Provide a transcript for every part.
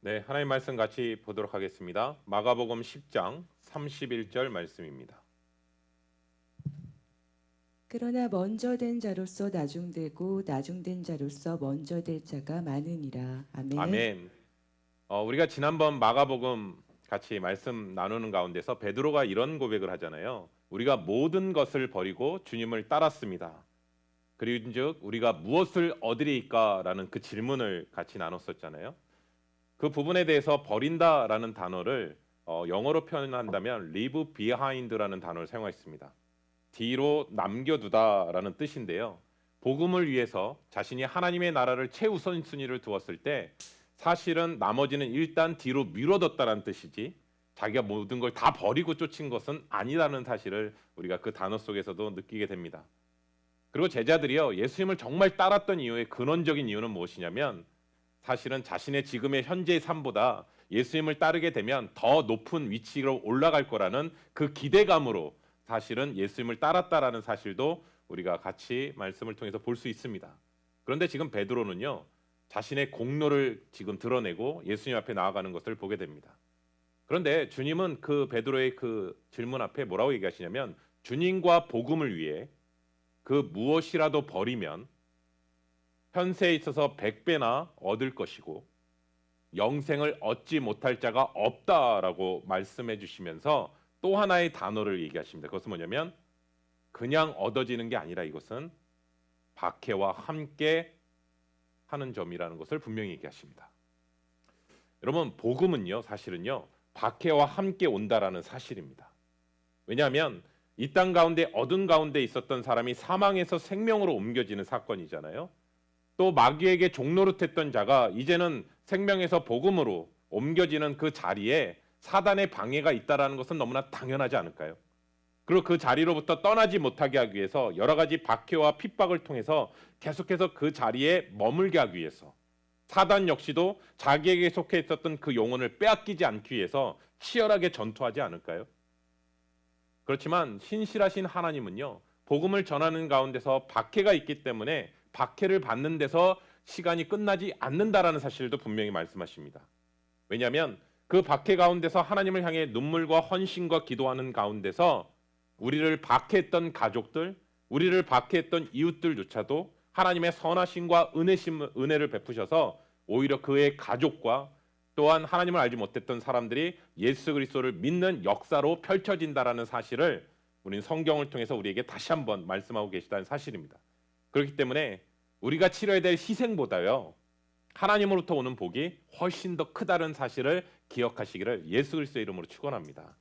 네, 하나님 말씀 같이 보도록 하겠습니다. 마가복음 10장 31절 말씀입니다. 그러나 먼저 된 자로서 나중되고 나중된 자로서 먼저 될 자가 많으니라. 아멘. 아멘. 우리가 지난번 마가복음 같이 말씀 나누는 가운데서 베드로가 이런 고백을 하잖아요. 우리가 모든 것을 버리고 주님을 따랐습니다. 그리고즉 우리가 무엇을 얻으리이까라는 그 질문을 같이 나눴었잖아요. 그 부분에 대해서 버린다라는 단어를 영어로 표현한다면 leave behind라는 단어를 사용했습니다. 뒤로 남겨두다라는 뜻인데요. 복음을 위해서 자신이 하나님의 나라를 최우선순위를 두었을 때 사실은 나머지는 일단 뒤로 미뤄뒀다라는 뜻이지 자기가 모든 걸 다 버리고 쫓은 것은 아니라는 사실을 우리가 그 단어 속에서도 느끼게 됩니다. 그리고 제자들이요, 예수님을 정말 따랐던 이유의 근원적인 이유는 무엇이냐면 사실은 자신의 지금의 현재의 삶보다 예수님을 따르게 되면 더 높은 위치로 올라갈 거라는 그 기대감으로 사실은 예수님을 따랐다라는 사실도 우리가 같이 말씀을 통해서 볼 수 있습니다. 그런데 지금 베드로는요, 자신의 공로를 지금 드러내고 예수님 앞에 나아가는 것을 보게 됩니다. 그런데 주님은 그 베드로의 그 질문 앞에 뭐라고 얘기하시냐면 주님과 복음을 위해 그 무엇이라도 버리면 현세에 있어서 100배나 얻을 것이고 영생을 얻지 못할 자가 없다라고 말씀해 주시면서 또 하나의 단어를 얘기하십니다. 그것은 뭐냐면 그냥 얻어지는 게 아니라 이것은 박해와 함께 하는 점이라는 것을 분명히 얘기하십니다. 여러분, 복음은요, 사실은요, 박해와 함께 온다라는 사실입니다. 왜냐하면 이 땅 가운데 어둠 가운데 있었던 사람이 사망에서 생명으로 옮겨지는 사건이잖아요. 또 마귀에게 종노릇했던 자가 이제는 생명에서 복음으로 옮겨지는 그 자리에 사단의 방해가 있다라는 것은 너무나 당연하지 않을까요? 그리고 그 자리로부터 떠나지 못하게 하기 위해서 여러 가지 박해와 핍박을 통해서 계속해서 그 자리에 머물게 하기 위해서 사단 역시도 자기에게 속해 있었던 그 영혼을 빼앗기지 않기 위해서 치열하게 전투하지 않을까요? 그렇지만 신실하신 하나님은요, 복음을 전하는 가운데서 박해가 있기 때문에 박해를 받는 데서 시간이 끝나지 않는다라는 사실도 분명히 말씀하십니다. 왜냐하면 그 박해 가운데서 하나님을 향해 눈물과 헌신과 기도하는 가운데서 우리를 박해했던 가족들, 우리를 박해했던 이웃들조차도 하나님의 선하심과 은혜를 베푸셔서 오히려 그의 가족과 또한 하나님을 알지 못했던 사람들이 예수 그리스도를 믿는 역사로 펼쳐진다라는 사실을 우리는 성경을 통해서 우리에게 다시 한번 말씀하고 계시다는 사실입니다. 그렇기 때문에 우리가 치러야 될 희생보다요, 하나님으로부터 오는 복이 훨씬 더 크다는 사실을 기억하시기를 예수 그리스도의 이름으로 축원합니다.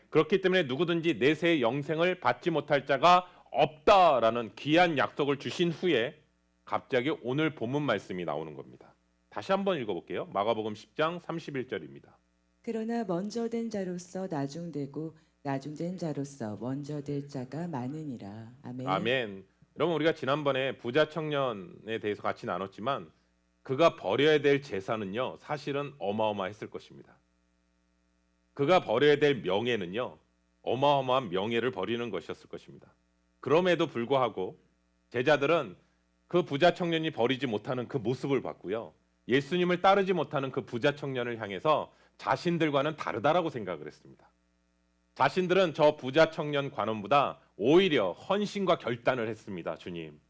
그렇기 때문에 누구든지 내세의 영생을 받지 못할 자가 없다라는 귀한 약속을 주신 후에 갑자기 오늘 본문 말씀이 나오는 겁니다. 다시 한번 읽어볼게요. 마가복음 10장 31절입니다. 그러나 먼저 된 자로서 나중되고 나중된 자로서 먼저 될 자가 많으니라. 아멘. 아멘. 여러분, 우리가 지난번에 부자 청년에 대해서 같이 나눴지만 그가 버려야 될 재산은요, 사실은 어마어마했을 것입니다. 그가 버려야 될 명예는요, 어마어마한 명예를 버리는 것이었을 것입니다. 그럼에도 불구하고 제자들은 그 부자 청년이 버리지 못하는 그 모습을 봤고요, 예수님을 따르지 못하는 그 부자 청년을 향해서 자신들과는 다르다라고 생각을 했습니다. 자신들은 저 부자 청년 관원보다 오히려 헌신과 결단을 했습니다. 주님.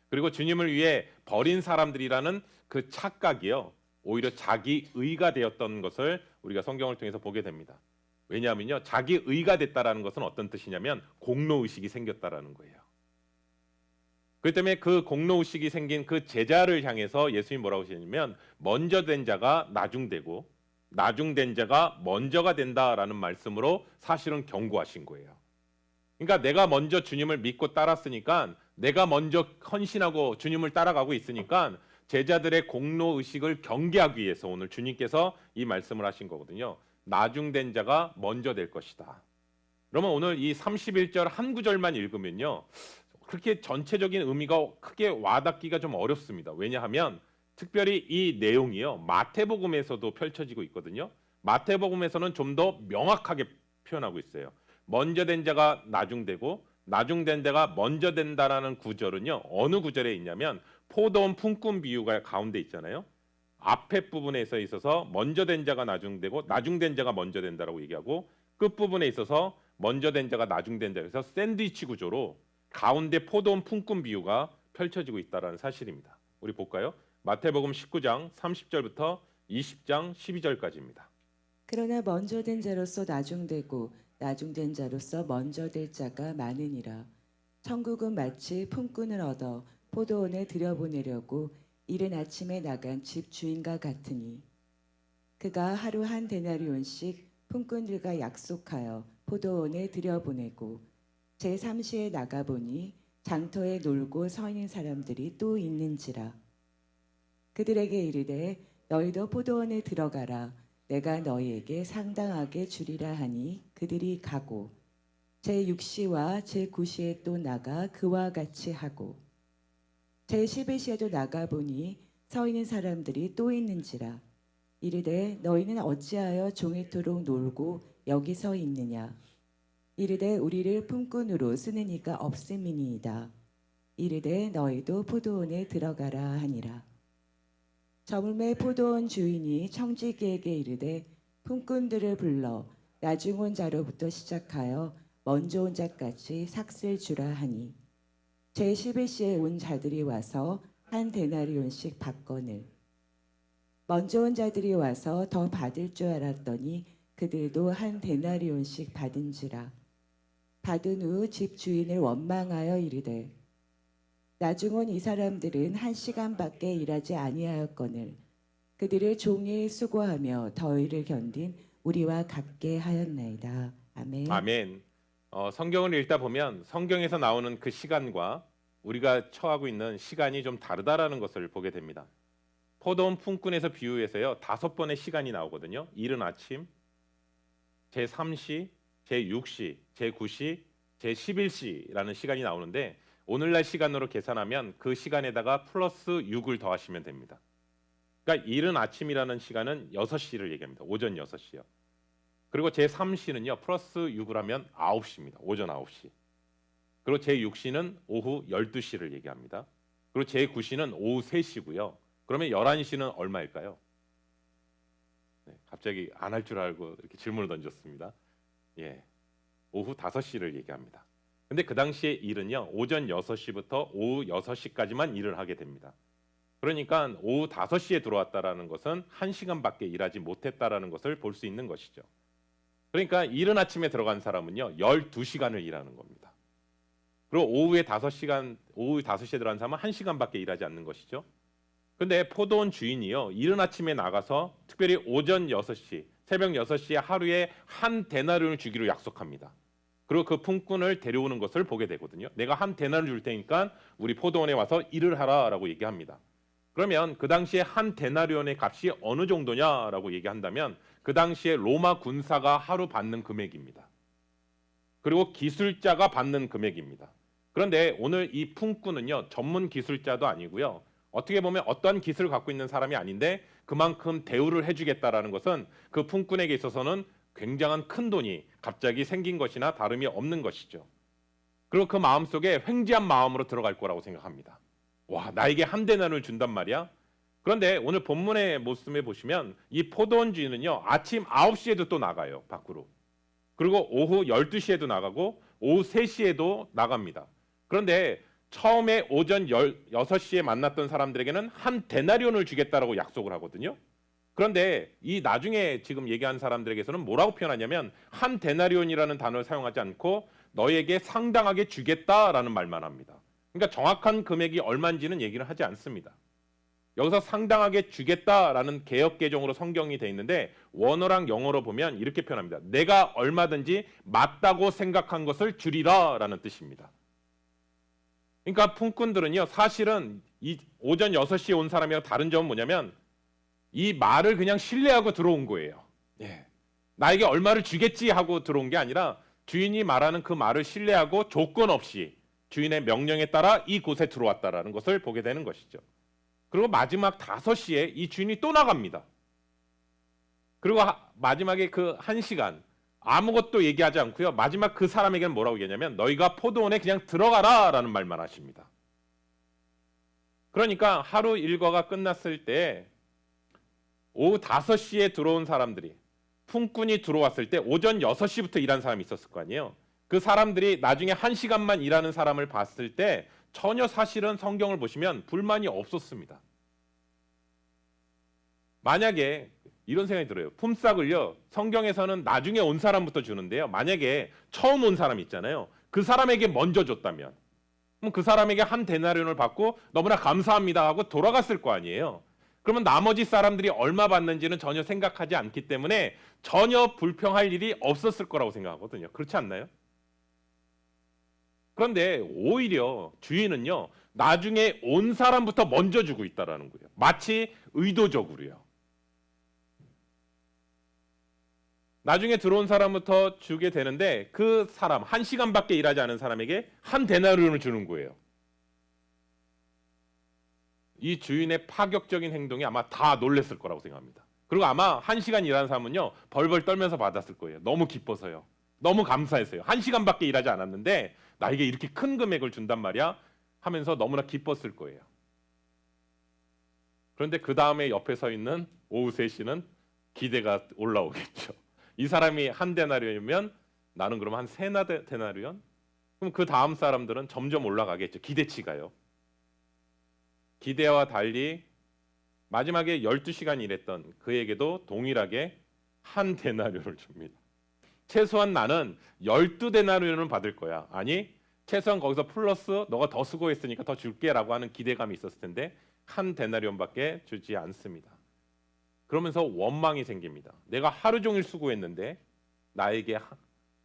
그리고 주님을 위해 버린 사람들이라는 그 착각이요, 오히려 자기 의가 되었던 것을 우리가 성경을 통해서 보게 됩니다. 왜냐하면요, 자기 의가 됐다라는 것은 어떤 뜻이냐면 공로 의식이 생겼다라는 거예요. 그렇기 때문에 그 공로 의식이 생긴 그 제자를 향해서 예수님이 뭐라고 하시냐면 먼저 된 자가 나중되고 나중된 자가 먼저가 된다라는 말씀으로 사실은 경고하신 거예요. 그러니까 내가 먼저 주님을 믿고 따랐으니까, 내가 먼저 헌신하고 주님을 따라가고 있으니까 제자들의 공로 의식을 경계하기 위해서 오늘 주님께서 이 말씀을 하신 거거든요. 나중된 자가 먼저 될 것이다. 그러면 오늘 이 31절 한 구절만 읽으면요, 그렇게 전체적인 의미가 크게 와닿기가 좀 어렵습니다. 왜냐하면 특별히 이 내용이요, 마태복음에서도 펼쳐지고 있거든요. 마태복음에서는 좀 더 명확하게 표현하고 있어요. 먼저 된 자가 나중되고 나중된 자가 먼저 된다라는 구절은요, 어느 구절에 있냐면 포도원 품꾼 비유가 가운데 있잖아요. 앞에 부분에 있어서 먼저 된 자가 나중되고 나중된 자가 먼저 된다라고 얘기하고 끝 부분에 있어서 먼저 된 자가 나중된 자에서 샌드위치 구조로 가운데 포도원 품꾼 비유가 펼쳐지고 있다라는 사실입니다. 우리 볼까요? 마태복음 19장 30절부터 20장 12절까지입니다. 그러나 먼저 된 자로서 나중되고 나중된 자로서 먼저 될 자가 많으니라. 천국은 마치 품꾼을 얻어 포도원에 들여보내려고 이른 아침에 나간 집 주인과 같으니 그가 하루 한 데나리온씩 품꾼들과 약속하여 포도원에 들여보내고 제3시에 나가보니 장터에 놀고 서 있는 사람들이 또 있는지라. 그들에게 이르되 너희도 포도원에 들어가라. 내가 너희에게 상당하게 주리라 하니 그들이 가고 제6시와 제9시에 또 나가 그와 같이 하고 제11시에도 나가보니 서 있는 사람들이 또 있는지라. 이르되 너희는 어찌하여 종일토록 놀고 여기 서 있느냐. 이르되 우리를 품꾼으로 쓰는 이가 없음이니이다. 이르되 너희도 포도원에 들어가라 하니라. 저물매 포도원 주인이 청지기에게 이르되 품꾼들을 불러 나중 온 자로부터 시작하여 먼저 온 자까지 삭슬 주라 하니 제11시에 온 자들이 와서 한 데나리온씩 받거늘 먼저 온 자들이 와서 더 받을 줄 알았더니 그들도 한 데나리온씩 받은지라. 받은 후 집 주인을 원망하여 이르되 나중 온 이 사람들은 1시간밖에 일하지 아니하였거늘 그들을 종일 수고하며 더위를 견딘 우리와 같게 하였나이다. 아멘. 아멘. 성경을 읽다 보면 성경에서 나오는 그 시간과 우리가 처하고 있는 시간이 좀 다르다라는 것을 보게 됩니다. 포도원 품꾼에서 비유해서요 5번의 시간이 나오거든요. 이른 아침, 제3시, 제6시, 제9시, 제11시라는 시간이 나오는데 오늘날 시간으로 계산하면 그 시간에다가 플러스 6을 더하시면 됩니다. 그러니까 이른 아침이라는 시간은 6시를 얘기합니다. 오전 6시요. 그리고 제3시는요. 플러스 6을 하면 9시입니다. 오전 9시. 그리고 제6시는 오후 12시를 얘기합니다. 그리고 제9시는 오후 3시고요. 그러면 11시는 얼마일까요? 네, 갑자기 안 할 줄 알고 이렇게 질문을 던졌습니다. 예, 오후 5시를 얘기합니다. 근데 그 당시에 일은요 오전 6시부터 오후 6시까지만 일을 하게 됩니다. 그러니까 오후 5시에 들어왔다라는 것은 1시간밖에 일하지 못했다라는 것을 볼 수 있는 것이죠. 그러니까 이른 아침에 들어간 사람은요 12시간을 일하는 겁니다. 그리고 오후 5시에 들어간 사람은 1시간밖에 일하지 않는 것이죠. 근데 포도원 주인이요 이른 아침에 나가서 특별히 오전 6시, 새벽 6시에 하루에 한 데나리온을 주기로 약속합니다. 그리고 그 품꾼을 데려오는 것을 보게 되거든요. 내가 한 데나리온을 줄 테니까 우리 포도원에 와서 일을 하라라고 얘기합니다. 그러면 그 당시에 한 데나리온의 값이 어느 정도냐라고 얘기한다면 그 당시에 로마 군사가 하루 받는 금액입니다. 그리고 기술자가 받는 금액입니다. 그런데 오늘 이 품꾼은요 전문 기술자도 아니고요. 어떻게 보면 어떠한 기술을 갖고 있는 사람이 아닌데 그만큼 대우를 해주겠다라는 것은 그 품꾼에게 있어서는 굉장한 큰 돈이 갑자기 생긴 것이나 다름이 없는 것이죠. 그리고 그 마음속에 횡재한 마음으로 들어갈 거라고 생각합니다. 와, 나에게 한 데나리온을 준단 말이야? 그런데 오늘 본문의 모습에 보시면 이 포도원 주인은요 아침 9시에도 또 나가요 밖으로. 그리고 오후 12시에도 나가고 오후 3시에도 나갑니다. 그런데 처음에 오전 6시에 만났던 사람들에게는 한 데나리온을 주겠다라고 약속을 하거든요. 그런데 이 나중에 지금 얘기한 사람들에게서는 뭐라고 표현하냐면 한 데나리온이라는 단어를 사용하지 않고 너에게 상당하게 주겠다라는 말만 합니다. 그러니까 정확한 금액이 얼마인지는 얘기를 하지 않습니다. 여기서 상당하게 주겠다라는 개역 개정으로 성경이 돼 있는데 원어랑 영어로 보면 이렇게 표현합니다. 내가 얼마든지 맞다고 생각한 것을 주리라라는 뜻입니다. 그러니까 품꾼들은요 사실은 이 오전 6시에 온 사람이랑 다른 점은 뭐냐면 이 말을 그냥 신뢰하고 들어온 거예요. 예. 나에게 얼마를 주겠지 하고 들어온 게 아니라 주인이 말하는 그 말을 신뢰하고 조건 없이 주인의 명령에 따라 이곳에 들어왔다라는 것을 보게 되는 것이죠. 그리고 마지막 5시에 이 주인이 또 나갑니다. 그리고 마지막에 그 1시간 아무것도 얘기하지 않고요. 마지막 그 사람에게는 뭐라고 얘기하냐면 너희가 포도원에 그냥 들어가라 라는 말만 하십니다. 그러니까 하루 일과가 끝났을 때 오후 5시에 들어온 사람들이 품꾼이 들어왔을 때 오전 6시부터 일한 사람이 있었을 거 아니에요. 그 사람들이 나중에 1시간만 일하는 사람을 봤을 때 전혀 사실은 성경을 보시면 불만이 없었습니다. 만약에 이런 생각이 들어요. 품삯을요, 성경에서는 나중에 온 사람부터 주는데요. 만약에 처음 온 사람 있잖아요. 그 사람에게 먼저 줬다면 그럼 그 사람에게 한 데나리온을 받고 너무나 감사합니다 하고 돌아갔을 거 아니에요. 그러면 나머지 사람들이 얼마 받는지는 전혀 생각하지 않기 때문에 전혀 불평할 일이 없었을 거라고 생각하거든요. 그렇지 않나요? 그런데 오히려 주인은요, 나중에 온 사람부터 먼저 주고 있다라는 거예요. 마치 의도적으로요. 나중에 들어온 사람부터 주게 되는데 그 사람, 1시간밖에 일하지 않은 사람에게 한 데나리온을 주는 거예요. 이 주인의 파격적인 행동이 아마 다 놀랬을 거라고 생각합니다. 그리고 아마 1시간 일하는 사람은요, 벌벌 떨면서 받았을 거예요. 너무 기뻐서요. 너무 감사해서요. 1시간밖에 일하지 않았는데 나에게 이렇게 큰 금액을 준단 말이야 하면서 너무나 기뻤을 거예요. 그런데 그 다음에 옆에 서 있는 오후 3시는 기대가 올라오겠죠. 이 사람이 한 데나리온이면 나는 그럼 한 3데나리온? 그럼 그 다음 사람들은 점점 올라가겠죠. 기대치가요. 기대와 달리 마지막에 12시간 일했던 그에게도 동일하게 한 데나리온을 줍니다. 최소한 나는 12데나리온을 받을 거야. 아니, 최소한 거기서 플러스 너가 더 수고했으니까 더 줄게라고 하는 기대감이 있었을 텐데 한 데나리온밖에 주지 않습니다. 그러면서 원망이 생깁니다. 내가 하루 종일 수고했는데 나에게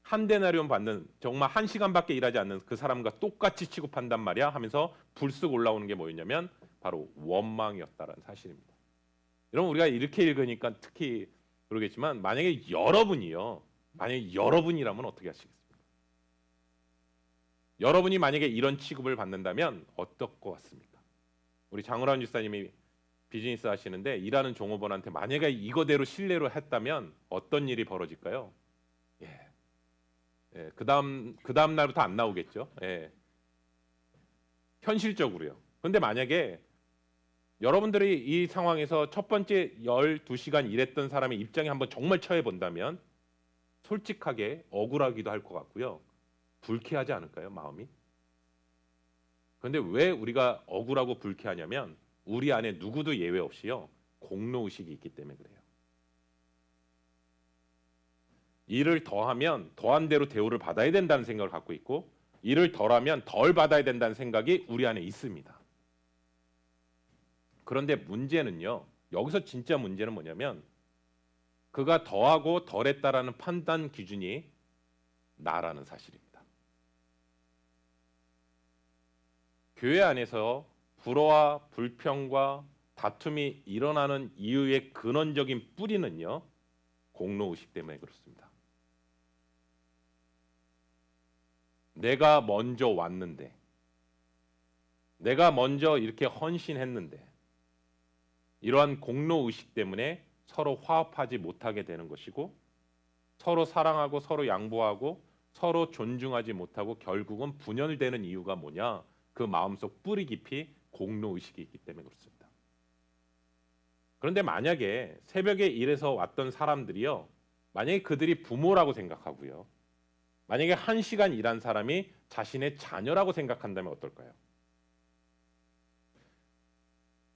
한 데나리온 받는, 정말 1시간밖에 일하지 않는 그 사람과 똑같이 취급한단 말이야 하면서 불쑥 올라오는 게 뭐였냐면 바로 원망이었다라는 사실입니다. 여러분, 우리가 이렇게 읽으니까 특히 그러겠지만 만약에 여러분이라면 어떻게 하시겠습니까? 여러분이 만약에 이런 취급을 받는다면 어떨 것 같습니까? 우리 장우란 집사님이 비즈니스 하시는데 일하는 종업원한테 만약에 이거대로 신뢰로 했다면 어떤 일이 벌어질까요? 그 다음 날부터 안 나오겠죠. 현실적으로요. 그런데 만약에 여러분들이 이 상황에서 첫 번째 12시간 일했던 사람의 입장에 한번 정말 처해 본다면 솔직하게 억울하기도 할 것 같고요. 불쾌하지 않을까요, 마음이? 그런데 왜 우리가 억울하고 불쾌하냐면 우리 안에 누구도 예외 없이요, 공로의식이 있기 때문에 그래요. 일을 더하면 더한 대로 대우를 받아야 된다는 생각을 갖고 있고, 일을 덜하면 덜 받아야 된다는 생각이 우리 안에 있습니다. 그런데 문제는요, 여기서 진짜 문제는 뭐냐면 그가 더하고 덜했다라는 판단 기준이 나라는 사실입니다. 교회 안에서 불화와 불평과 다툼이 일어나는 이유의 근원적인 뿌리는요, 공로의식 때문에 그렇습니다. 내가 먼저 왔는데, 내가 먼저 이렇게 헌신했는데, 이러한 공로의식 때문에 서로 화합하지 못하게 되는 것이고, 서로 사랑하고 서로 양보하고 서로 존중하지 못하고 결국은 분열되는 이유가 뭐냐? 그 마음속 뿌리 깊이 공로의식이 있기 때문에 그렇습니다. 그런데 만약에 새벽에 일해서 왔던 사람들이요, 만약에 그들이 부모라고 생각하고요, 만약에 1시간 일한 사람이 자신의 자녀라고 생각한다면 어떨까요?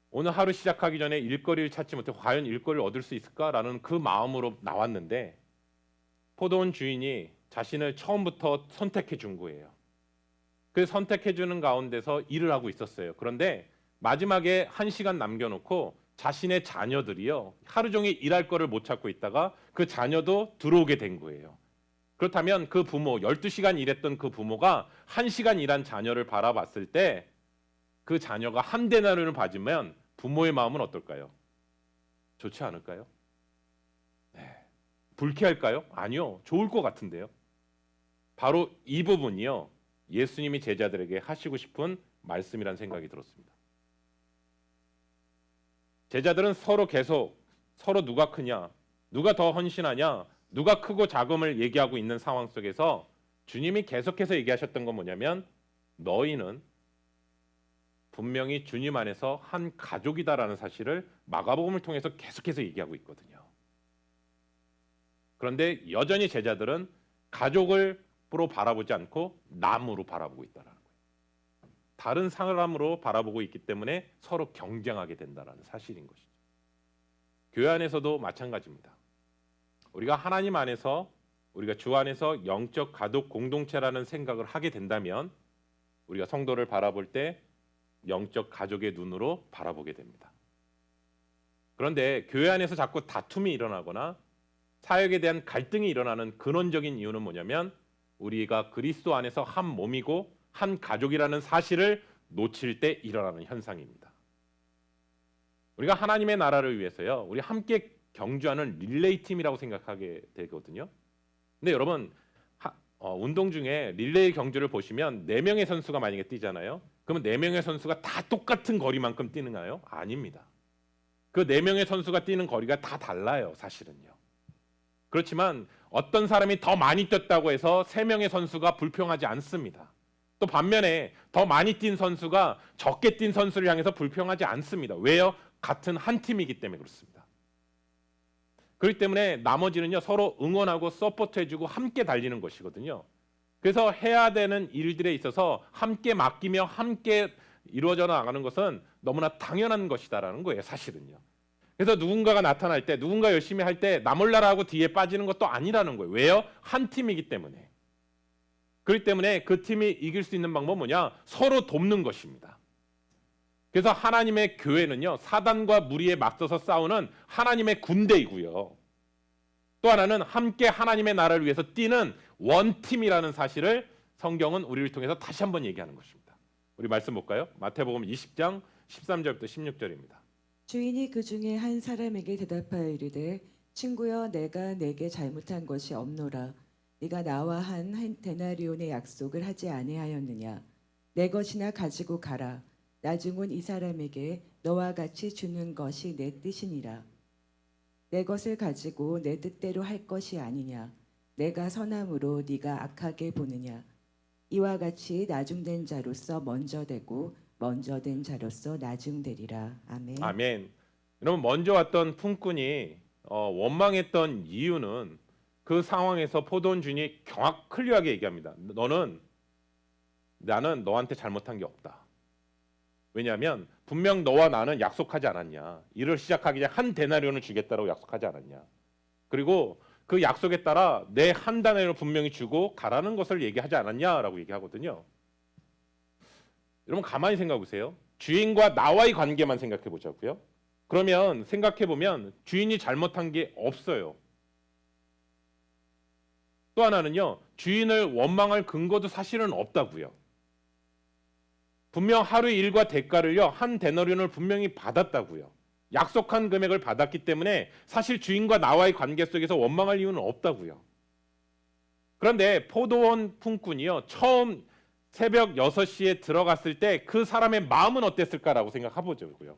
오늘 하루 시작하기 전에 일거리를 찾지 못해 과연 일거리를 얻을 수 있을까라는 그 마음으로 나왔는데 포도원 주인이 자신을 처음부터 선택해 준 거예요. 그 선택해 주는 가운데서 일을 하고 있었어요. 그런데 마지막에 1시간 남겨놓고 자신의 자녀들이요, 하루 종일 일할 거를 못 찾고 있다가 그 자녀도 들어오게 된 거예요. 그렇다면 그 부모, 12시간 일했던 그 부모가 1시간 일한 자녀를 바라봤을 때 그 자녀가 한 데나리온을 받으면 부모의 마음은 어떨까요? 좋지 않을까요? 네. 불쾌할까요? 아니요. 좋을 것 같은데요. 바로 이 부분이요, 예수님이 제자들에게 하시고 싶은 말씀이라는 생각이 들었습니다. 제자들은 계속 서로 누가 크냐, 누가 더 헌신하냐, 누가 크고 작음을 얘기하고 있는 상황 속에서 주님이 계속해서 얘기하셨던 건 뭐냐면 너희는 분명히 주님 안에서 한 가족이다라는 사실을 마가복음을 통해서 계속해서 얘기하고 있거든요. 그런데 여전히 제자들은 가족을 으로 바라보지 않고 남으로 바라보고 있다는 거예요. 다른 사람으로 바라보고 있기 때문에 서로 경쟁하게 된다는 사실인 것이죠. 교회 안에서도 마찬가지입니다. 우리가 하나님 안에서, 우리가 주 안에서 영적 가족 공동체라는 생각을 하게 된다면 우리가 성도를 바라볼 때 영적 가족의 눈으로 바라보게 됩니다. 그런데 교회 안에서 자꾸 다툼이 일어나거나 사역에 대한 갈등이 일어나는 근원적인 이유는 뭐냐면 우리가 그리스도 안에서 한 몸이고 한 가족이라는 사실을 놓칠 때 일어나는 현상입니다. 우리가 하나님의 나라를 위해서요, 우리 함께 경주하는 릴레이 팀이라고 생각하게 되거든요. 근데 여러분 운동 중에 릴레이 경주를 보시면 4명의 선수가 만약에 뛰잖아요. 그러면 4명의 선수가 다 똑같은 거리만큼 뛰는가요? 아닙니다. 그 4명의 선수가 뛰는 거리가 다 달라요, 사실은요. 그렇지만 어떤 사람이 더 많이 뛰었다고 해서 3명의 선수가 불평하지 않습니다. 또 반면에 더 많이 뛴 선수가 적게 뛴 선수를 향해서 불평하지 않습니다. 왜요? 같은 한 팀이기 때문에 그렇습니다. 그렇기 때문에 나머지는요, 서로 응원하고 서포트해주고 함께 달리는 것이거든요. 그래서 해야 되는 일들에 있어서 함께 맡기며 함께 이루어져 나가는 것은 너무나 당연한 것이다라는 거예요, 사실은요. 그래서 누군가가 나타날 때, 누군가 열심히 할 때 나 몰라라 하고 뒤에 빠지는 것도 아니라는 거예요. 왜요? 한 팀이기 때문에. 그렇기 때문에 그 팀이 이길 수 있는 방법은 뭐냐? 서로 돕는 것입니다. 그래서 하나님의 교회는요, 사단과 무리에 맞서서 싸우는 하나님의 군대이고요. 또 하나는 함께 하나님의 나라를 위해서 뛰는 원팀이라는 사실을 성경은 우리를 통해서 다시 한번 얘기하는 것입니다. 우리 말씀 볼까요? 마태복음 20장 13절부터 16절입니다. 주인이 그 중에 한 사람에게 대답하여 이르되 친구여 내가 내게 잘못한 것이 없노라. 네가 나와 한 데나리온의 약속을 하지 아니하였느냐. 내 것이나 가지고 가라. 나중은 이 사람에게 너와 같이 주는 것이 내 뜻이니라. 내 것을 가지고 내 뜻대로 할 것이 아니냐. 내가 선함으로 네가 악하게 보느냐. 이와 같이 나중된 자로서 먼저 되고 먼저 된 자로서 나중되리라. 아멘. 아멘. 여러분 먼저 왔던 품꾼이 원망했던 이유는 그 상황에서 포도원 주인이 클리어하게 얘기합니다. 나는 너한테 잘못한 게 없다. 왜냐하면 분명 너와 나는 약속하지 않았냐. 일을 시작하기 전에 한 데나리온을 주겠다라고 약속하지 않았냐. 그리고 그 약속에 따라 내 한 데나리온을 분명히 주고 가라는 것을 얘기하지 않았냐라고 얘기하거든요. 여러분 가만히 생각해 보세요. 주인과 나와의 관계만 생각해 보자고요. 그러면 생각해 보면 주인이 잘못한 게 없어요. 또 하나는요, 주인을 원망할 근거도 사실은 없다고요. 분명 하루의 일과 대가를요, 한 데나리온을 분명히 받았다고요. 약속한 금액을 받았기 때문에 사실 주인과 나와의 관계 속에서 원망할 이유는 없다고요. 그런데 포도원 품꾼이요, 처음 새벽 6시에 들어갔을 때 그 사람의 마음은 어땠을까라고 생각해보자고요.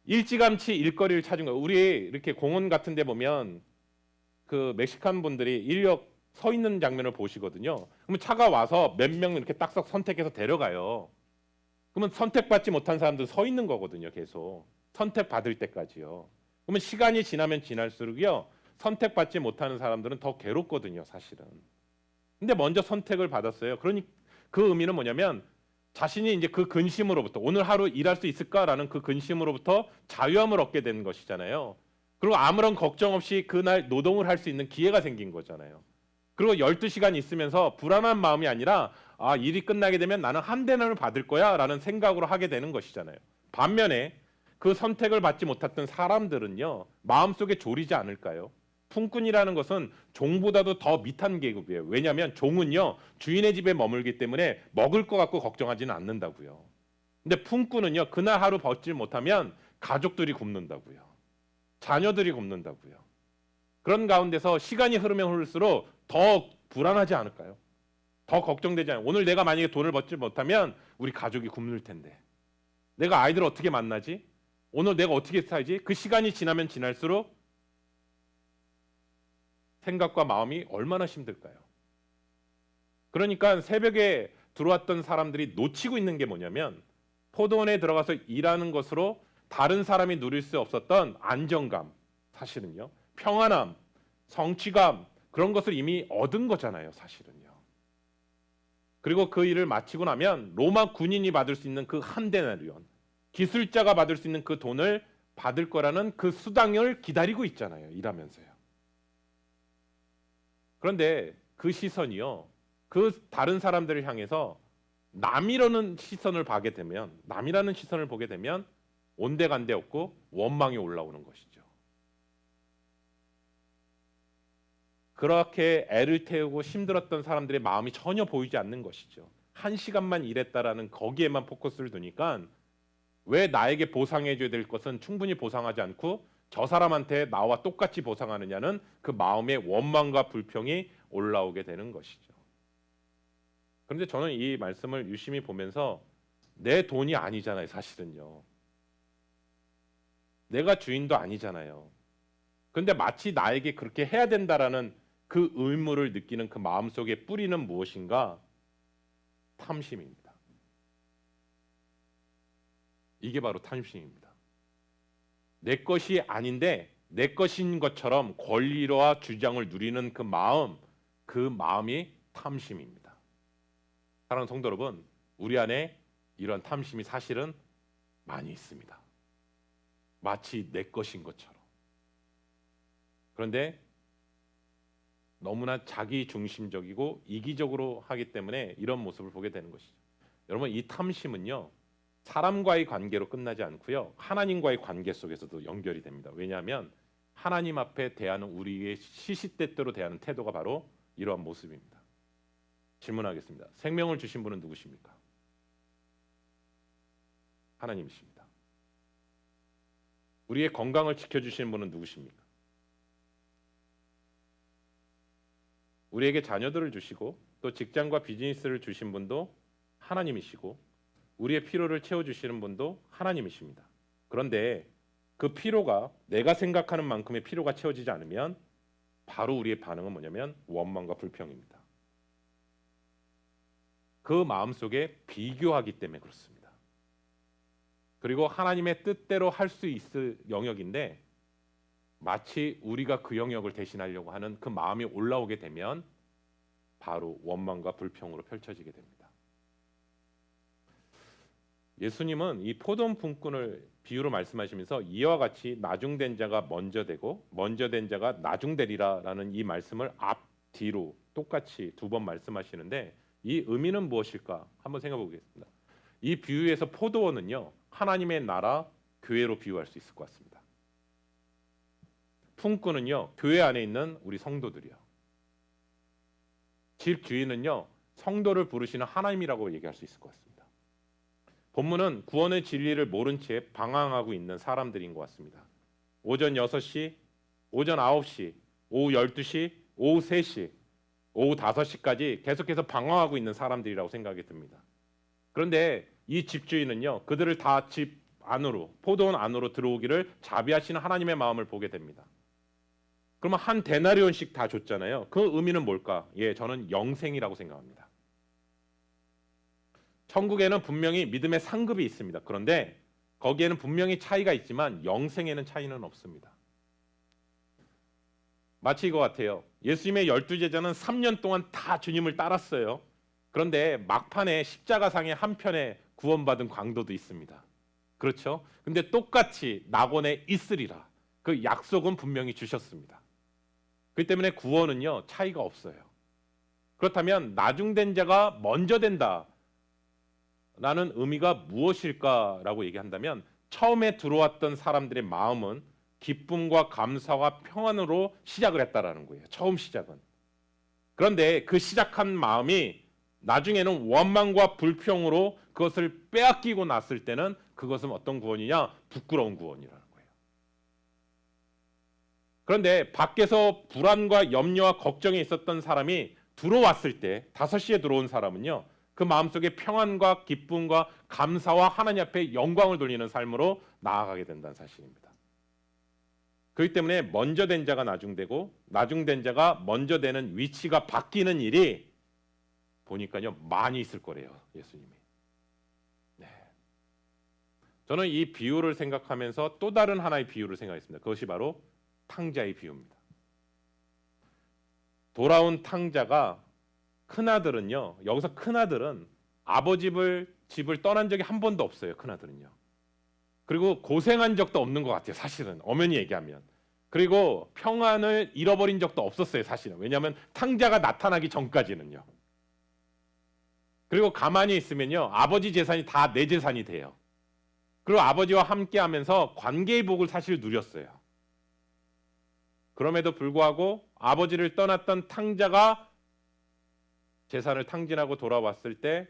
일찌감치 일거리를 찾은 거예요. 우리 이렇게 공원 같은 데 보면 그 멕시칸 분들이 인력 서 있는 장면을 보시거든요. 그러면 차가 와서 몇 명 이렇게 딱딱 선택해서 데려가요. 그러면 선택받지 못한 사람들 서 있는 거거든요. 계속 선택받을 때까지요. 그러면 시간이 지나면 지날수록요, 선택받지 못하는 사람들은 더 괴롭거든요, 사실은. 근데 먼저 선택을 받았어요. 그러니 그 의미는 뭐냐면 자신이 이제 그 근심으로부터 오늘 하루 일할 수 있을까라는 그 근심으로부터 자유함을 얻게 된 것이잖아요. 그리고 아무런 걱정 없이 그날 노동을 할 수 있는 기회가 생긴 거잖아요. 그리고 12시간 있으면서 불안한 마음이 아니라 일이 끝나게 되면 나는 한 대나를 받을 거야 라는 생각으로 하게 되는 것이잖아요. 반면에 그 선택을 받지 못했던 사람들은요, 마음속에 졸이지 않을까요? 품꾼이라는 것은 종보다도 더 밑한 계급이에요. 왜냐하면 종은요, 주인의 집에 머물기 때문에 먹을 것 갖고 걱정하지는 않는다고요. 근데 품꾼은요, 그날 하루 버틸 못하면 가족들이 굶는다고요. 자녀들이 굶는다고요. 그런 가운데서 시간이 흐르면 흐를수록 더 불안하지 않을까요? 더 걱정되지 않아요. 오늘 내가 만약에 돈을 벌지 못하면 우리 가족이 굶을 텐데, 내가 아이들을 어떻게 만나지? 오늘 내가 어떻게 살지? 그 시간이 지나면 지날수록 생각과 마음이 얼마나 힘들까요? 그러니까 새벽에 들어왔던 사람들이 놓치고 있는 게 뭐냐면 포도원에 들어가서 일하는 것으로 다른 사람이 누릴 수 없었던 안정감, 사실은요, 평안함, 성취감, 그런 것을 이미 얻은 거잖아요, 사실은요. 그리고 그 일을 마치고 나면 로마 군인이 받을 수 있는 그 한 데나리온, 기술자가 받을 수 있는 그 돈을 받을 거라는 그 수당을 기다리고 있잖아요, 일하면서요. 그런데 그 시선이요, 그 다른 사람들을 향해서 남이라는 시선을 보게 되면 온데간데 없고 원망이 올라오는 것이죠. 그렇게 애를 태우고 힘들었던 사람들의 마음이 전혀 보이지 않는 것이죠. 1시간만 일했다라는 거기에만 포커스를 두니까 왜 나에게 보상해줘야 될 것은 충분히 보상하지 않고 저 사람한테 나와 똑같이 보상하느냐는 그 마음의 원망과 불평이 올라오게 되는 것이죠. 그런데 저는 이 말씀을 유심히 보면서 내 돈이 아니잖아요, 사실은요. 내가 주인도 아니잖아요. 그런데 마치 나에게 그렇게 해야 된다라는 그 의무를 느끼는 그 마음속의 뿌리는 무엇인가? 탐심입니다. 이게 바로 탐심입니다. 내 것이 아닌데 내 것인 것처럼 권리와 주장을 누리는 그 마음이 탐심입니다. 사랑하는 성도 여러분, 우리 안에 이런 탐심이 사실은 많이 있습니다. 마치 내 것인 것처럼. 그런데 너무나 자기 중심적이고 이기적으로 하기 때문에 이런 모습을 보게 되는 것이죠. 여러분, 이 탐심은요, 사람과의 관계로 끝나지 않고요, 하나님과의 관계 속에서도 연결이 됩니다. 왜냐하면 하나님 앞에 대하는 우리의 시시때때로 대하는 태도가 바로 이러한 모습입니다. 질문하겠습니다. 생명을 주신 분은 누구십니까? 하나님이십니다. 우리의 건강을 지켜주시는 분은 누구십니까? 우리에게 자녀들을 주시고 또 직장과 비즈니스를 주신 분도 하나님이시고 우리의 필요를 채워주시는 분도 하나님이십니다. 그런데 그 필요가 내가 생각하는 만큼의 필요가 채워지지 않으면 바로 우리의 반응은 뭐냐면 원망과 불평입니다. 그 마음속에 비교하기 때문에 그렇습니다. 그리고 하나님의 뜻대로 할 수 있을 영역인데 마치 우리가 그 영역을 대신하려고 하는 그 마음이 올라오게 되면 바로 원망과 불평으로 펼쳐지게 됩니다. 예수님은 이 포도원 품꾼을 비유로 말씀하시면서 이와 같이 나중된 자가 먼저 되고 먼저 된 자가 나중되리라라는 이 말씀을 앞 뒤로 똑같이 2번 말씀하시는데 이 의미는 무엇일까? 한번 생각해 보겠습니다. 이 비유에서 포도원은요, 하나님의 나라 교회로 비유할 수 있을 것 같습니다. 품꾼은요, 교회 안에 있는 우리 성도들이요. 집 주인은요, 성도를 부르시는 하나님이라고 얘기할 수 있을 것 같습니다. 본문은 구원의 진리를 모른 채 방황하고 있는 사람들인 것 같습니다. 오전 6시, 오전 9시, 오후 12시, 오후 3시, 오후 5시까지 계속해서 방황하고 있는 사람들이라고 생각이 듭니다. 그런데 이 집주인은요, 그들을 다 집 안으로, 포도원 안으로 들어오기를 자비하시는 하나님의 마음을 보게 됩니다. 그러면 한 데나리온씩 다 줬잖아요. 그 의미는 뭘까? 저는 영생이라고 생각합니다. 천국에는 분명히 믿음의 상급이 있습니다. 그런데 거기에는 분명히 차이가 있지만 영생에는 차이는 없습니다. 마치 이거 같아요. 예수님의 12제자는 3년 동안 다 주님을 따랐어요. 그런데 막판에 십자가상의 한편에 구원받은 강도도 있습니다. 그렇죠? 근데 똑같이 낙원에 있으리라. 그 약속은 분명히 주셨습니다. 그렇기 때문에 구원은요, 차이가 없어요. 그렇다면 나중된 자가 먼저 된다 라는 의미가 무엇일까라고 얘기한다면 처음에 들어왔던 사람들의 마음은 기쁨과 감사와 평안으로 시작을 했다라는 거예요. 처음 시작은. 그런데 그 시작한 마음이 나중에는 원망과 불평으로 그것을 빼앗기고 났을 때는 그것은 어떤 구원이냐? 부끄러운 구원이라는 거예요. 그런데 밖에서 불안과 염려와 걱정이 있었던 사람이 들어왔을 때 5시에 들어온 사람은요, 그 마음속에 평안과 기쁨과 감사와 하나님 앞에 영광을 돌리는 삶으로 나아가게 된다는 사실입니다. 그렇기 때문에 먼저 된 자가 나중되고 나중된 자가 먼저 되는 위치가 바뀌는 일이 보니까요 많이 있을 거래요, 예수님이. 네. 저는 이 비유를 생각하면서 또 다른 하나의 비유를 생각했습니다. 그것이 바로 탕자의 비유입니다. 돌아온 탕자가 큰아들은요. 여기서 큰아들은 아버지 집을 떠난 적이 한 번도 없어요. 큰아들은요. 그리고 고생한 적도 없는 것 같아요. 사실은 엄연히 얘기하면. 그리고 평안을 잃어버린 적도 없었어요. 사실은. 왜냐하면 탕자가 나타나기 전까지는요. 그리고 가만히 있으면요. 아버지 재산이 다 내 재산이 돼요. 그리고 아버지와 함께하면서 관계의 복을 사실 누렸어요. 그럼에도 불구하고 아버지를 떠났던 탕자가 재산을 탕진하고 돌아왔을 때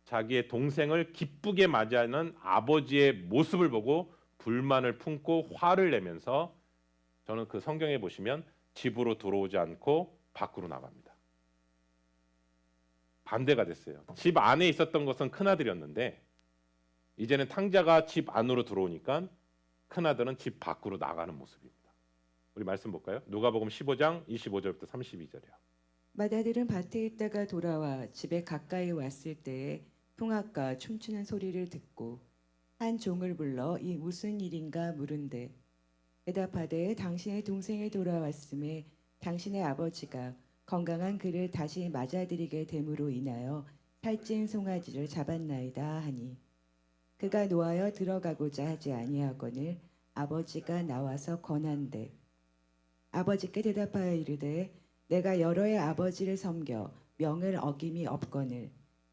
자기의 동생을 기쁘게 맞이하는 아버지의 모습을 보고 불만을 품고 화를 내면서 저는 그 성경에 보시면 집으로 들어오지 않고 밖으로 나갑니다. 반대가 됐어요. 집 안에 있었던 것은 큰아들이었는데 이제는 탕자가 집 안으로 들어오니까 큰아들은 집 밖으로 나가는 모습입니다. 우리 말씀 볼까요? 누가복음 15장 25절부터 32절이요. 맏아들은 밭에 있다가 돌아와 집에 가까이 왔을 때에 풍악과 춤추는 소리를 듣고 한 종을 불러 이 무슨 일인가 물은데 대답하되 당신의 동생이 돌아왔음에 당신의 아버지가 건강한 그를 다시 맞아들이게 됨으로 인하여 살찐 송아지를 잡았나이다 하니 그가 노하여 들어가고자 하지 아니하거늘 아버지가 나와서 권한대 아버지께 대답하여 이르되 내가 여러의 아버지를 섬겨 명을 어김이 없거늘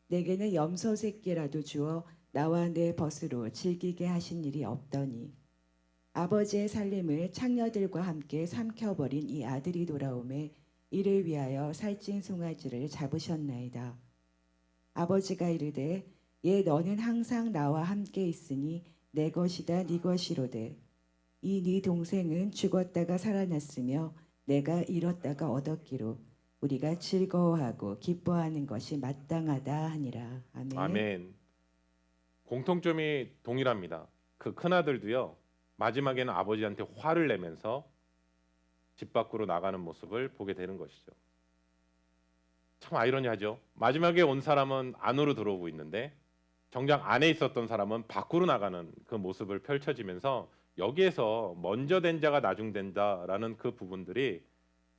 내게는 염소 새끼라도 주어 나와 내 벗으로 즐기게 하신 일이 없더니 아버지의 살림을 창녀들과 함께 삼켜버린 이 아들이 돌아오매 이를 위하여 살찐 송아지를 잡으셨나이다. 아버지가 이르되 얘 너는 항상 나와 함께 있으니 내 것이다 네 것이로되 이 네 동생은 죽었다가 살아났으며 내가 잃었다가 얻었기로 우리가 즐거워하고 기뻐하는 것이 마땅하다 하니라. 아멘. 아멘. 공통점이 동일합니다. 그 큰아들도요. 마지막에는 아버지한테 화를 내면서 집 밖으로 나가는 모습을 보게 되는 것이죠. 참 아이러니하죠. 마지막에 온 사람은 안으로 들어오고 있는데 정작 안에 있었던 사람은 밖으로 나가는 그 모습을 펼쳐지면서 여기에서 먼저 된 자가 나중 된다라는 그 부분들이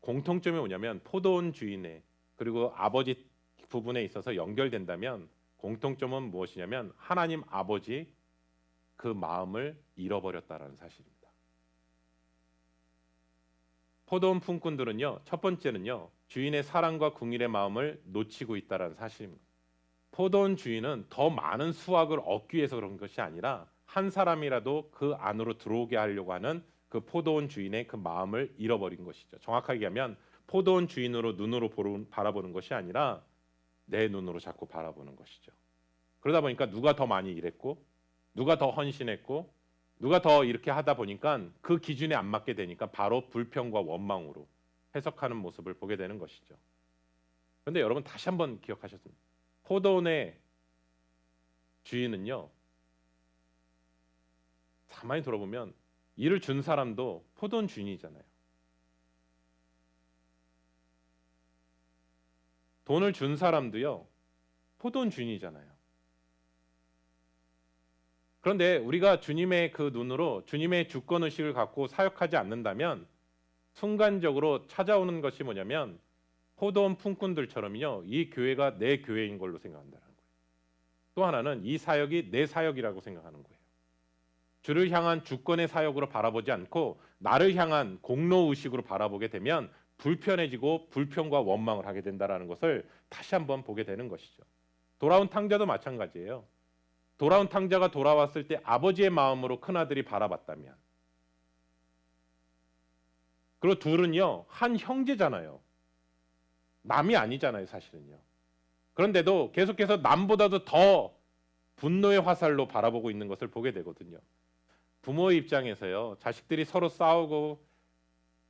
공통점이 뭐냐면 포도원 주인의 그리고 아버지 부분에 있어서 연결된다면 공통점은 무엇이냐면 하나님 아버지 그 마음을 잃어버렸다라는 사실입니다. 포도원 품꾼들은요. 첫 번째는요. 주인의 사랑과 궁일의 마음을 놓치고 있다라는 사실입니다. 포도원 주인은 더 많은 수확을 얻기 위해서 그런 것이 아니라 한 사람이라도 그 안으로 들어오게 하려고 하는 그 포도원 주인의 그 마음을 잃어버린 것이죠. 정확하게 하면 포도원 주인으로 눈으로 바라보는 것이 아니라 내 눈으로 자꾸 바라보는 것이죠. 그러다 보니까 누가 더 많이 일했고 누가 더 헌신했고 누가 더 이렇게 하다 보니까 그 기준에 안 맞게 되니까 바로 불평과 원망으로 해석하는 모습을 보게 되는 것이죠. 그런데 여러분 다시 한번 기억하셨습니다. 포도원의 주인은요. 가만히 돌아보면 일을 준 사람도 포도원 주인이잖아요. 돈을 준 사람도요. 포도원 주인이잖아요. 그런데 우리가 주님의 그 눈으로 주님의 주권의식을 갖고 사역하지 않는다면 순간적으로 찾아오는 것이 뭐냐면 포도원 품꾼들처럼요. 이 교회가 내 교회인 걸로 생각한다는 거예요. 또 하나는 이 사역이 내 사역이라고 생각하는 거예요. 주를 향한 주권의 사역으로 바라보지 않고 나를 향한 공로의식으로 바라보게 되면 불편해지고 불평과 원망을 하게 된다는 것을 다시 한번 보게 되는 것이죠. 돌아온 탕자도 마찬가지예요. 돌아온 탕자가 돌아왔을 때 아버지의 마음으로 큰아들이 바라봤다면 그리고 둘은요. 한 형제잖아요. 남이 아니잖아요. 사실은요. 그런데도 계속해서 남보다도 더 분노의 화살로 바라보고 있는 것을 보게 되거든요. 부모의 입장에서요. 자식들이 서로 싸우고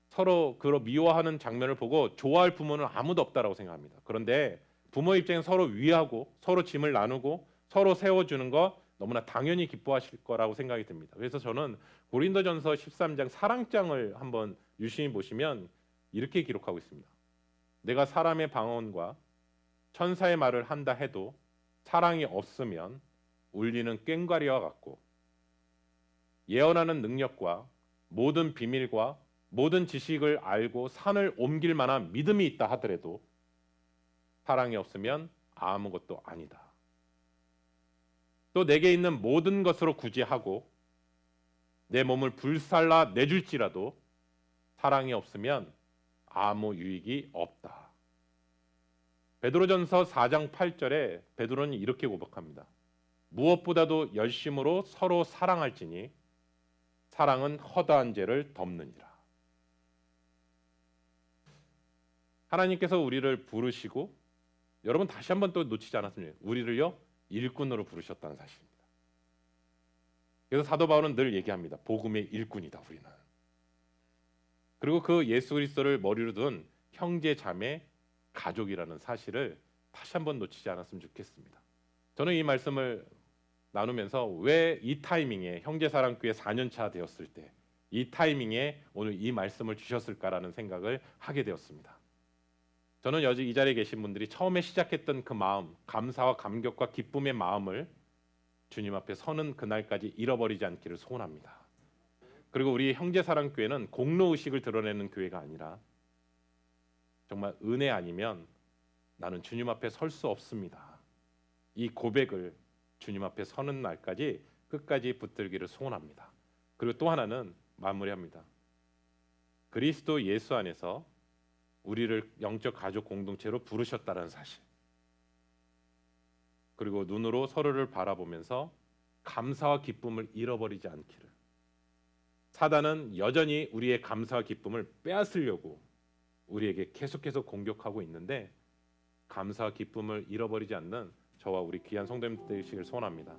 서로 그로 미워하는 장면을 보고 좋아할 부모는 아무도 없다라고 생각합니다. 그런데 부모의 입장에 서로 위하고 서로 짐을 나누고 서로 세워주는 거 너무나 당연히 기뻐하실 거라고 생각이 듭니다. 그래서 저는 고린도전서 13장 사랑장을 한번 유심히 보시면 이렇게 기록하고 있습니다. 내가 사람의 방언과 천사의 말을 한다 해도 사랑이 없으면 울리는 꽹과리와 같고 예언하는 능력과 모든 비밀과 모든 지식을 알고 산을 옮길 만한 믿음이 있다 하더라도 사랑이 없으면 아무것도 아니다. 또 내게 있는 모든 것으로 구제하고 내 몸을 불살라 내줄지라도 사랑이 없으면 아무 유익이 없다. 베드로전서 4장 8절에 베드로는 이렇게 고백합니다. 무엇보다도 열심으로 서로 사랑할지니 사랑은 허다한 죄를 덮느니라. 하나님께서 우리를 부르시고 여러분 다시 한번 또 놓치지 않았습니다. 우리를요 일꾼으로 부르셨다는 사실입니다. 그래서 사도 바울은 늘 얘기합니다. 복음의 일꾼이다 우리는. 그리고 그 예수 그리스도를 머리로 둔 형제 자매 가족이라는 사실을 다시 한번 놓치지 않았으면 좋겠습니다. 저는 이 말씀을 나누면서 왜 이 타이밍에 형제사랑교회 4년차 되었을 때 이 타이밍에 오늘 이 말씀을 주셨을까라는 생각을 하게 되었습니다. 저는 여기 이 자리에 계신 분들이 처음에 시작했던 그 마음, 감사와 감격과 기쁨의 마음을 주님 앞에 서는 그날까지 잃어버리지 않기를 소원합니다. 그리고 우리 형제사랑교회는 공로의식을 드러내는 교회가 아니라 정말 은혜 아니면 나는 주님 앞에 설 수 없습니다. 이 고백을 주님 앞에 서는 날까지 끝까지 붙들기를 소원합니다. 그리고 또 하나는 마무리합니다. 그리스도 예수 안에서 우리를 영적 가족 공동체로 부르셨다는 사실. 그리고 눈으로 서로를 바라보면서 감사와 기쁨을 잃어버리지 않기를. 사단은 여전히 우리의 감사와 기쁨을 빼앗으려고 우리에게 계속해서 공격하고 있는데 감사와 기쁨을 잃어버리지 않는 저와 우리 귀한 성도님들 되시길 소원합니다.